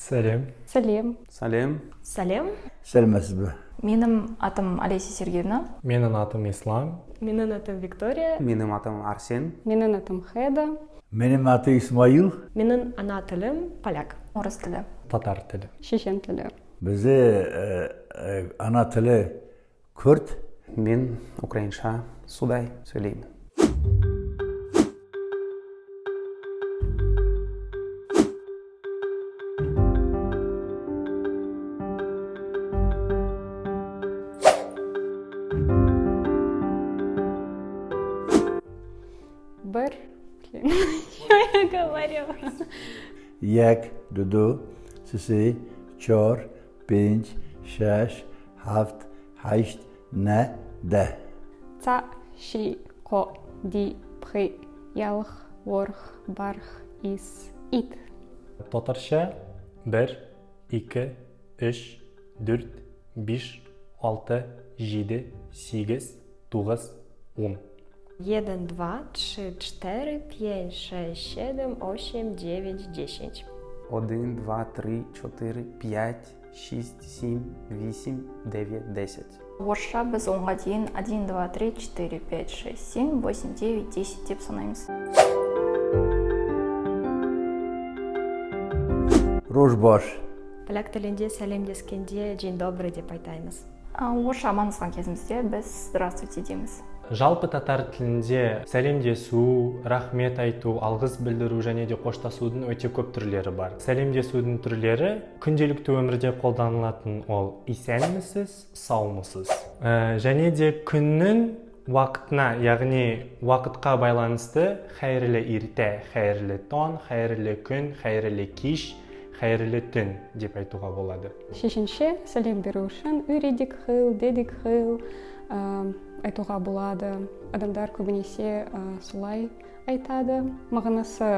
Сәлем. Сәлем. Сәлем. Сәлем. Сәлеметсіз бе? Менің атым Олеся Сергеевна. Менің атым Ислам. Менің атым Виктория. Менің атым Арсен. Менің атым Хеда. Менің аты Исмаил. Менің ана тілім поляк. Орыс тілі. Татар тілі. Шешен тілі. Бізде ана тілі күрд. Мен украинша судай сөйлеймін. Бір. Что я говорю? یک، دو، سه، چهار، پنج، شش، هفت، هشت، نه، ده. Ца, ши, ко, ди, пхи, ялх, ворх, барх, ис, ит. Татарша 1, 2, 3, 4, 5, 6, 7, 8, 9, 10. 1, 2, 3, 4, 5, 6, 7, 8, 9, 10. 1, 2, 3, 4, 5, 6, 7, 8, 9, 10. Орысша біз 10-ға дейін 1, 2, 3, 4, 5, 6, 7, 8, 9, 10 деп санаймыз. Рожбаш. Поляк тілінде сәлемдескенде «День добрый» деп айтаймыз. Орысша амандасқан кезімізде біз «Здравствуйте» дейміз. Жалпы татар тілінде сәлемдесу, рахмет айту, алғыс білдіру және де қоштасудың өте көп түрлері бар. Сәлемдесудің түрлері күнделікті өмірде қолданылатын ол исәнмісіз, саумысыз. Және де күннің уақытына, яғни уақытқа байланысты хайырлы ерте, хайырлы тон, хайырлы күн, хайырлы кеш, хайырлы түн деп айтуға болады. Шешенше сәлем беру үшін үйредік хыл, дедік хыл айтуға болады. Адамдар көбінесе солай айтады. Мағынасы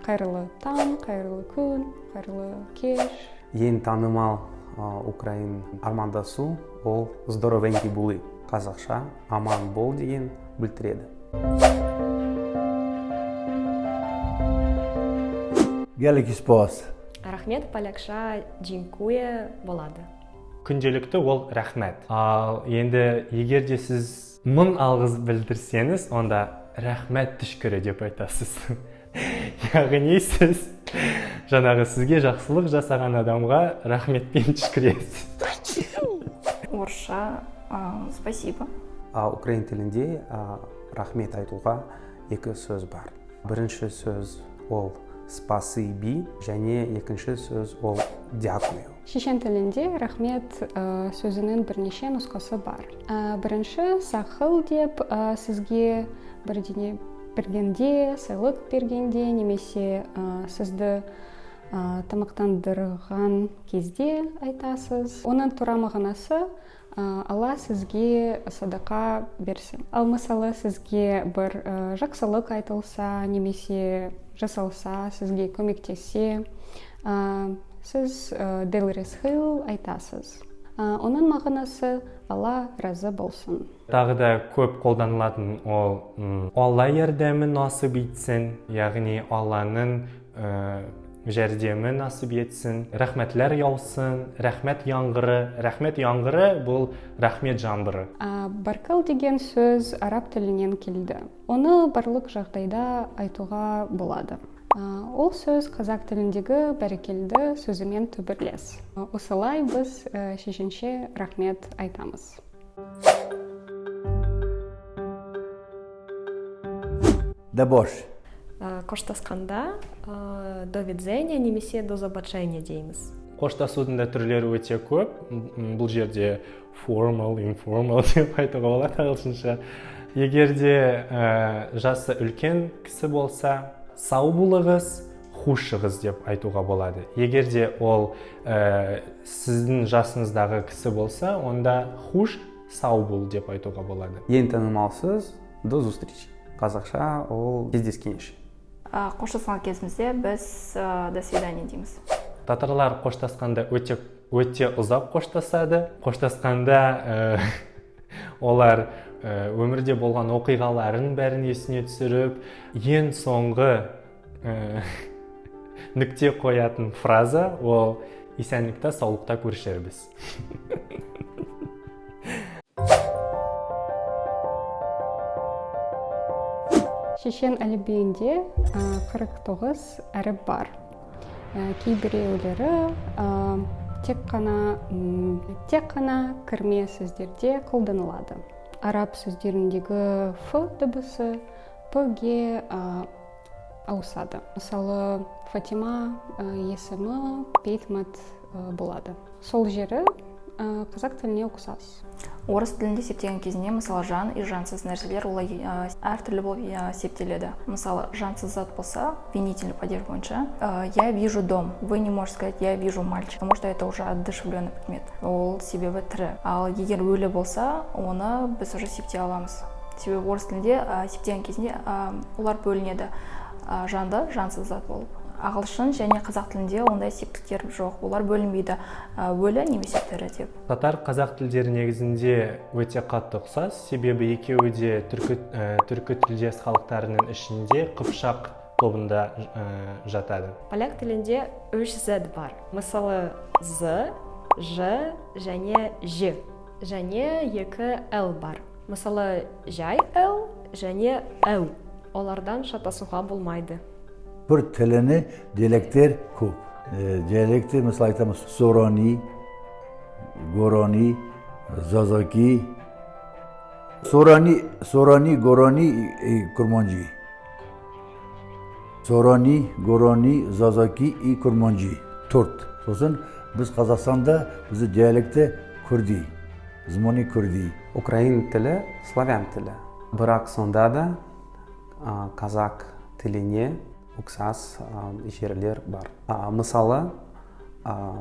қайырлы таң, қайырлы күн, қайырлы кеш. Ең танымал украин армандасу ол здоровенький болы. Қазақша аман бол деген білдіреді. Великий спас. Рахмет полякша «Дзинкуе» болады. Күнделікті ол рахмет. Ал енді егер де сіз 1000 алғыс білдірсеңіз, онда рахмет түшкірі деп айтасыз. Яғни сіз жаңағы сізге жақсылық жасаған адамға рахметпен түшкіресіз. Орысша спасибо. Украин тілінде рахмет айтуға екі сөз бар. Бірінші сөз ол спасибі және екінші сөз ол дякую. Шешен тілінде рахмет сөзінің бірнеше нұсқасы бар. Бірінші сақыл деп сізге бірдеңе бергенде, сыйлық бергенде, немесе сізді тамақтандырған кезде айтасыз. Оның тура мағынасы Алла сізге садақа берсін. Ал мысалы сізге бір жақсылық айтылса, немесе жасалса, сізге көмектессе, сіз делрес хил айтасыз. Оның мағынасы Алла разы болсын. Тағы да көп қолданылатын ол Алла ярдәме насып етсін, яғни Алланың жәрдемі насып етсін, рахметлер яусын, рахмет яңғыры. Рахмет яңғыры бұл рахмет жаңбыры. Баркал деген сөз араб тілінен келді. Оны барлық жағдайда айтуға болады. Ол сөз қазақ тіліндегі бәрекелді сөзімен түбірлес. Осылай біз шешенше рахмет айтамыз. Дабош. Қоштасқанда «До видзения» немесе «До забачения» дейміз. Қоштасудың да түрлері өте көп. Бұл жерде formal, informal деп айтуға болады ағылшынша. Егер де жасы үлкен кісі болса, сау болыңыз, хуш шығыз деп айтуға болады. Егер де ол сіздің жасыңыздағы кісі болса, онда хуш, сау бол деп айтуға болады. Ең танымал сөз до зустрічі. Қазақша ол кездескенше. Қоштасқан кезімізде біз до свидания дейміз. Татарлар қоштасқанда өте ұзақ қоштасады. Қоштасқанда олар өмірде болған оқиғаларын бәрін есіне түсіріп, ең соңғы нүкте қоятын фраза ол исәнлікте, саулықта көрішербіз. Шешен әліпбиінде 49 әріп бар. Кейбіреулері тек қана кірме сөздерде қолданылады. Араб сөздеріндегі ф дыбысы п-ге ауысады. Мысалы, Фатима есімі Бейтмат болады. Сол жері қазақ тіліне ұқсас. Орыс тілінде септеген кезінде, мысалы, жан и жансыз нәрселер олай әртүрлі болып септеледі. Мысалы, жансыз зат болса, винительный падеж бойынша, я вижу дом. Вы не можете сказать, я вижу мальчик, потому что это уже одушевленный предмет. Ол себебі тірі. Ал егер өлі болса, оны біз уже септей аламыз. Себебі орыс тілінде септеген кезінде олар бөлінеді. Жанды, жансыз зат болып. Ағылшын және қазақ тілінде ондай септіктер жоқ, олар бөлінбейді, өлі немесе тірі деп. Татар қазақ тілдері негізінде өте қатты ұқсас, себебі екеуі де түркі тілдес халықтарының ішінде қыпшақ тобында жатады. Поляк тілінде 3 Z бар. Мысалы, Z, Ж және Ж. Және 2 L бар. Мысалы, жай L және L. Олардан шатасуға болмайды. Bir tilini dialekler көп. Dialekti mesela айтамыз Sorani, Gorani, Zazaki. Sorani, Gorani, Kurmanji. Sorani, Gorani, Zazaki и Kurmanji. Төрт. Сосын біз Қазақстанда бізді диалekti Kurdi. Zmoni Kurdi. Украин тілі славян тілі. Бірақ сонда да қазақ тіліне ұқсас жерлер бар. Мысалы,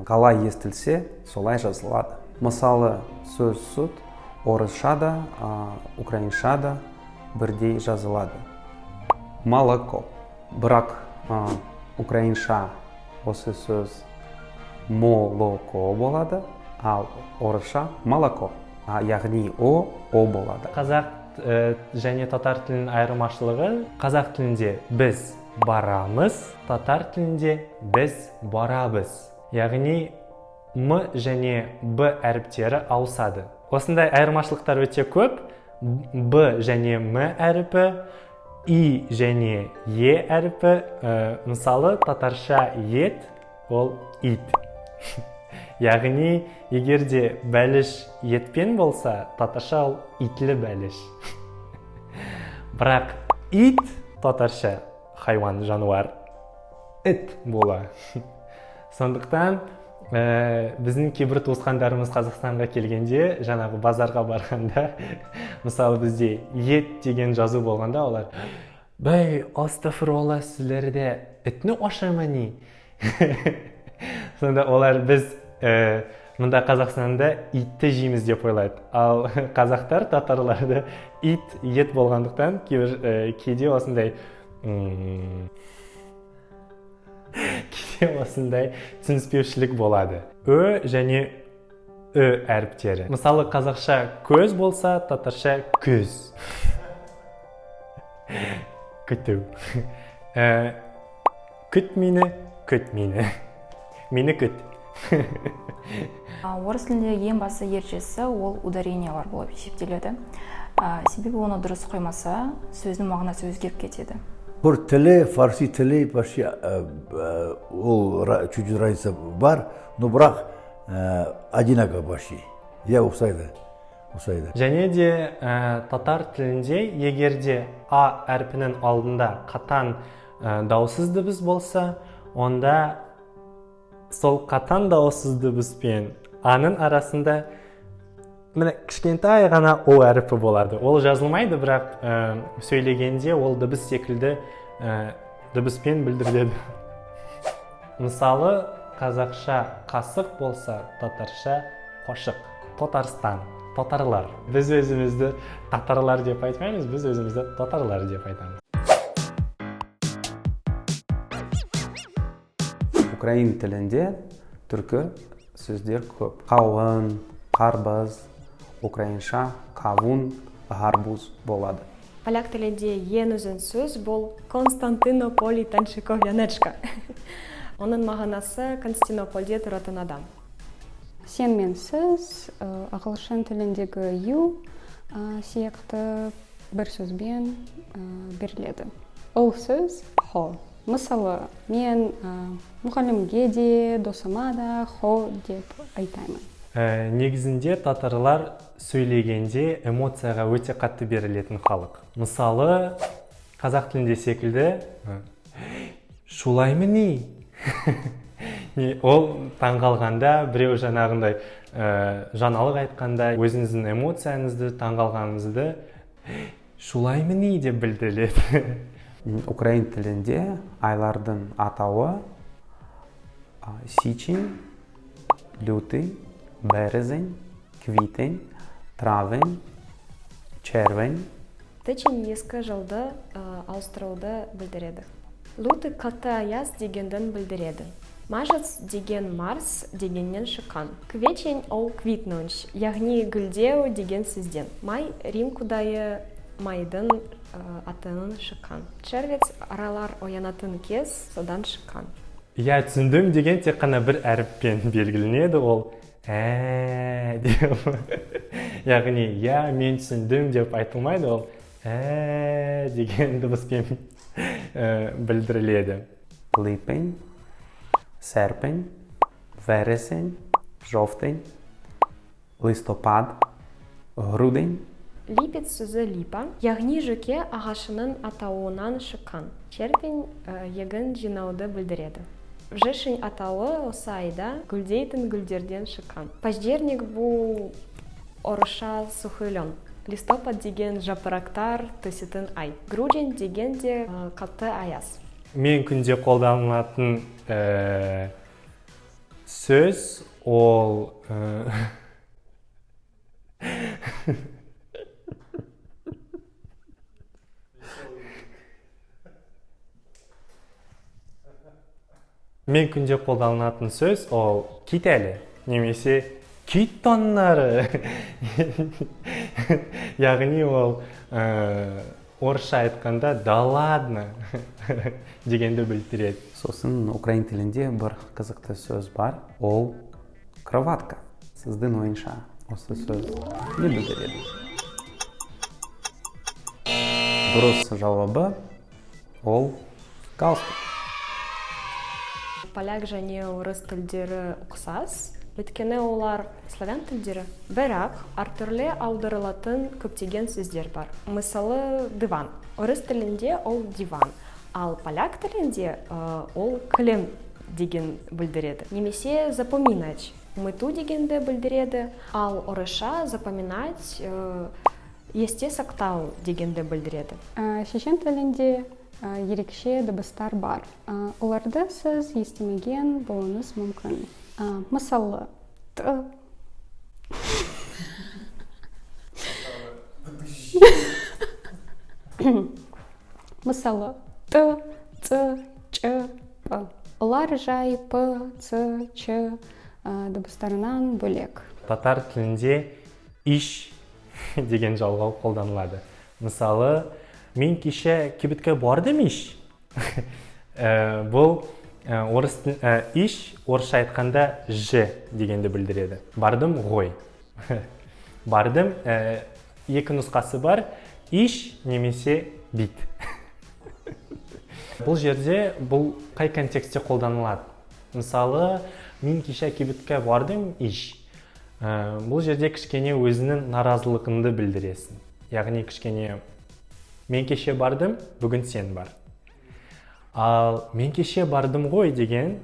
қалай естілсе, солай жазылады. Мысалы, сөз суд орысша да, украинша да бірдей жазылады. Молоко. Бірақ украинша осы сөз молоко болады, ал орысша молоко. Яғни о болады. Қазақ және татар тілінің айырмашылығы, қазақ тілінде біз барамыз, татар тілінде біз барабыз. Яғни м және б әріптері ауысады. Осындай айырмашылықтар өте көп. Б және м әріпі, и және е әріпі, мысалы, татарша ет, ол ит. Яғни, егерде бәліш етпен болса, татарша ол итлі бәліш. Бірақ ит татарша хайуан, жануар, ит бола. Сондықтан біздің кейбір туысқандарымыз Қазақстанға келгенде, жаңағы базарға барғанда, мысалы бізде ет деген жазу болғанда, олар бәй, астафыролла, сіздерде итні ашамани. Сонда олар біз мұнда Қазақстанда итті жейміз деп ойлайды. Ал қазақтар, татарларды ет болғандықтан кейде осындай түсініспеушілік болады. Ö және Ö әріптері. Мысалы, қазақша көз болса, татарша көз. Күту. Күт мені, күт мені. Мені күт. Орыс тіліндегі ең басты ережесі ол ударениялар болып есептеледі. Себебі оны дұрыс қоймаса, сөздің мағынасы өзгеріп кетеді. Bir tili, Farsi tili başı o çocuk razısı var, но bırak одинаково başı. Ya olsaydı. Және де татар тілінде егерде а әрпінің алдында қатан дауыссыз дыбыс болса, онда сол қатан дауыссыз дыбыс пен аның арасында міне кішкентай ғана о әріпі болады. Ол жазылмайды, бірақ сөйлегенде ол дыбыс секілді дыбыспен білдіріледі. Мысалы, қазақша қасық болса, татарша қошық. Татарстан, татарлар. Біз өзімізді татарлар деп айтмаймыз, біз өзімізді татарлар деп айтамыз. Украин тілінде түркі сөздер көп. Қауын, қарбыз, украинша кавун, гарбуз болады. Поляк тілінде ең ұзын сөз бұл Константинополитаншиковянечка. Оның мағынасы Константинопольде тұратын адам. Сен мен сіз ағылшын тіліндегі you сияқты бір сөзбен беріледі. Ол сөз хо. Мысалы, мен мұғалімге де, досыма да хо деп айтаймын. Негізінде татарлар сөйлегенде эмоцияға өте қатты берілетін халық. Мысалы, қазақ тілінде секілді шулай міне? Ол таңғалғанда, біреу жаңағындай жаңалық айтқанда, өзіңіздің эмоцияңызды, таңғалғаныңызды шулай міне деп білдіреді. Украин тілінде айлардың атауы січень, лютый, березень, квитень, травень, червень. Тічень ескі жылды ауыстыруды білдіреді. Лютый қатты аяз дегендің білдіреді. Мажыц деген марс дегеннен шыққан. Квечень ол квитнуч, яғни гүлдеу деген сөзден. Май Рим құдайы майдың атынан шыққан. Червец аралар оянатын кез содан шыққан. Я түсіндім деген тек қана бір әріппен белгіленеді, ол деп. Яғни я мен түсіндім деп айтылмайды, ол деген дыбыспен білдіріледі. Липень, серпень, вересень, жовтень, листопад, грудень. Липец сөзі липа, яғни жөке ағашының атауынан шыққан. Черпень егін жинауды білдіреді. Жешень атауы осы айда гүлдейтін гүлдерден шыққан. Паждерник бұл орысша сухой лен. Листопад деген жапырақтар түсетін ай. Грудень деген де қатты аяз. Мен күнде қолданылатын сөз ол мен күнде қолданылатын сөз ол кит әлі, немесе кит тоннары. Яғни ол орысша айтқанда да ладно дегенді білдіреді. Сосын украин тілінде бір қызықты сөз бар, ол кроватка. Сіздің ойынша осы сөз не білдіреді? Дұрыс жауабы ол галстук. Поляк және орыс тілдері ұқсас, өйткені олар славян тілдері. Бірақ әртүрлі аударылатын көптеген сөздер бар. Мысалы, диван. Орыс тілінде ол диван, ал поляк тілінде ол кілем деген білдіреді. Немесе запоминать, ұмыту дегенді білдіреді, ал орысша запоминать, есте сақтау дегенді білдіреді. Шешен тілінде ерекше дыбыстар бар. Оларды сіз естімеген болуыңыз мүмкін. Мысалы, т. Мысалы, т, ц, ч, п. Олар жай п, ц, ч дыбыстарынан бөлек. Татар тілінде иш деген жалғау қолданылады. Мысалы, мен кеше кибітке бардым иш. Бұл иш орысша айтқанда ж дегенді білдіреді. Бардым ғой. Бардым екі нұсқасы бар, иш немесе бит. Бұл жерде бұл қай контекстте қолданылады? Мысалы, мен кеше кибітке бардым иш. Бұл жерде кішкене өзінің наразылығыңды білдіресің. Яғни кішкене мен кеше бардым, бүгін сен бар. Ал мен кеше бардым ғой деген,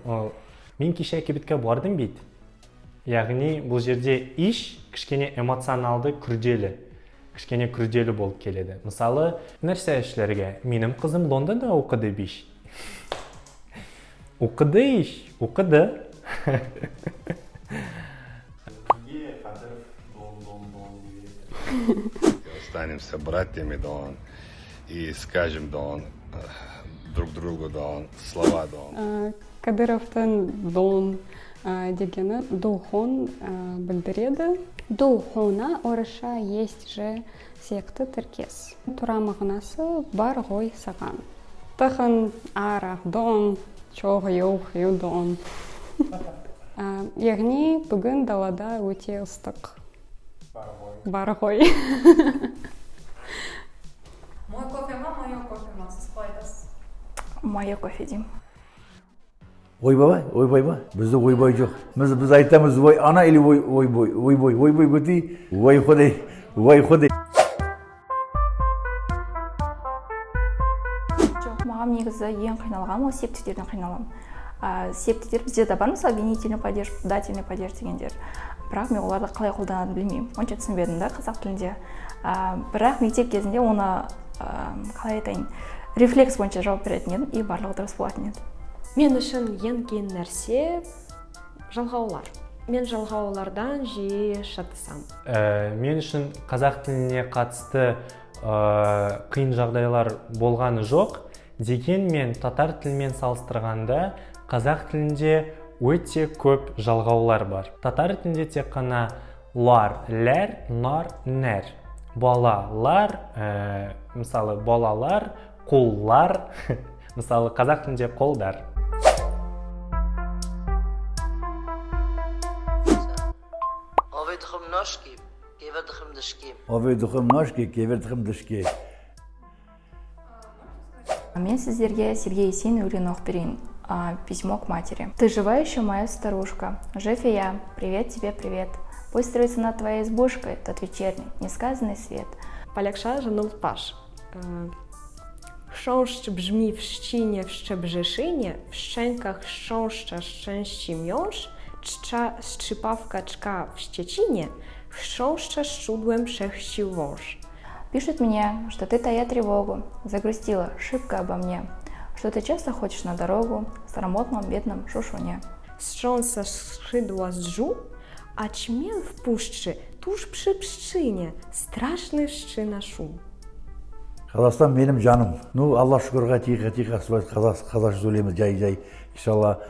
мен кеше кибітке бардым бит. Яғни бұл жерде иш кішкене эмоционалды күрделі. Кішкене күрделі болып келеді. Мысалы, нәрсе ішлерге, менің қызым Лондонда оқыды биш. Оқыды иш, оқыды. Останемся братьями, да он, и скажем, да он, друг другу, да он, слова, да он. Кадыровтың дон дегені дулхон білдіреді. Дулхона орысша есть же сияқты тіркес. Тура мағынасы бар ғой саған. Тығын, арақ, дон, Don. Яғни бүгін далада өте ыстық. Бар ғой. Мой кофе ма, мое кофе ма, сіз қалай айтасыз? Мое кофе деймін. ойбай ма бізде ойбай жоқ біз айтамыз ой ана или ойбой көтей ой ходай Жоқ, маған негізі ең қиналған ол септиктерден қиналамын. Септиктер бізде де бар, мысалы винительный падеж, дательный падеж дегендер. Бірақ мен оларды қалай қолданатынын білмеймін. Онша түсінбедім да қазақ тілінде. Бірақ мектеп кезінде оны қалай айтайын, рефлекс бойынша жауап беретін едім и барлығы дұрыс болатын еді. Мен үшін ең қиын нәрсе жалғаулар. Мен жалғаулардан жиі шатысам. Мен үшін қазақ тіліне қатысты қиын жағдайлар болғаны жоқ. Дегенмен татар тілімен салыстырғанда қазақ тілінде өте көп жалғаулар бар. Татар тілінде тек қана лар, ләр, нар, нәр. Балалар, мысалы балалар, қоллар, мысалы қазақ тілінде қолдар. Мен сіздерге Сергей Есенин өлең оқып берейін. Письмо к матери. Ты жива еще, моя старушка? Жив и я. Привет тебе, привет. Пусть строится над твоей избушкой тот вечерний, несказанный свет. Полякша Жанулпаш. Chrząszcz brzmi w ścinie, w szczebrzeszynie, w szczękach chrząszcza szczęści miąższ, szczypawka czka w Szczecinie, chrząszcza szczudłem przechścił wąż. Пишет мне, что ты, тая тревогу, загрустила шибко обо мне, что ты часто ходишь на дорогу в срамотном бедном шушуне. Strząsa skrzydła z żu, a ćmiel w puszczy, tuż przy pszczynie, straszny szczyna szum. Қазақстан менің жаным. Алла шүкірға тихо қазақша сөйлейміз жай. Иншалла.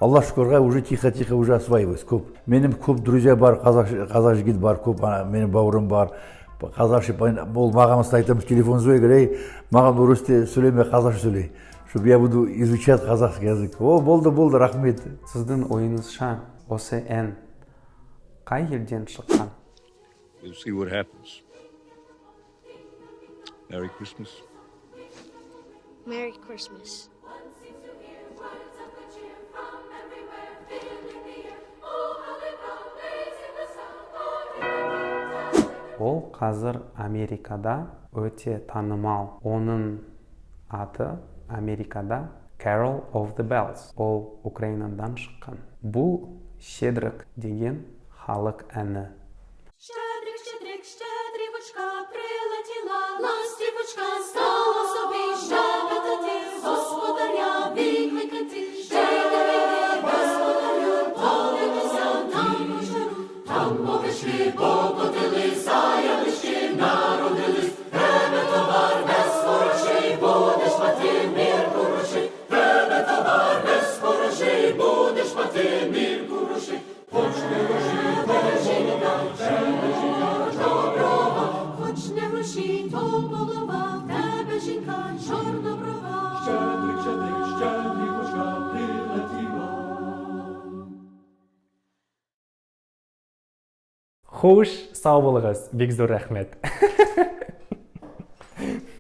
Алла шүкірға уже тихо уже осваиваюсь. Көп. Менің көп друзья бар, қазақ жігіт бар, көп менің бауырым бар. Қазақша ол маған айтамыз телефон сөйлей, маған орысте сөйлеме, қазақша сөйлей. Чтобы я буду изучать казахский язык. Болды, рахмет. Сіздің ойыңызша осы ән қай елден шыққан? We'll see what happens. Merry Christmas. Merry Christmas. Ол қазір Америкада өте танымал. Оның аты Америкада Carol of the Bells. Ол Украинадан шыққан. Бұл Щедрик деген халық әні. Щедрівочка прилетіла, ластівочка стала собі щебетати, господаря викликати. Щедрик, господарю, подивися, там пожару, там овечки покотились, а ялички народились. Тебе товар без ворожий, будеш мати мір хороший. Тебе товар без ворожий, будеш мати мір хороший. Хоч не гроші, хоч не гроші, то голова, в тебе жінка чорноброва. Щедрівочка прилетіла. Хош, сау болыңыз, бек зор рахмет.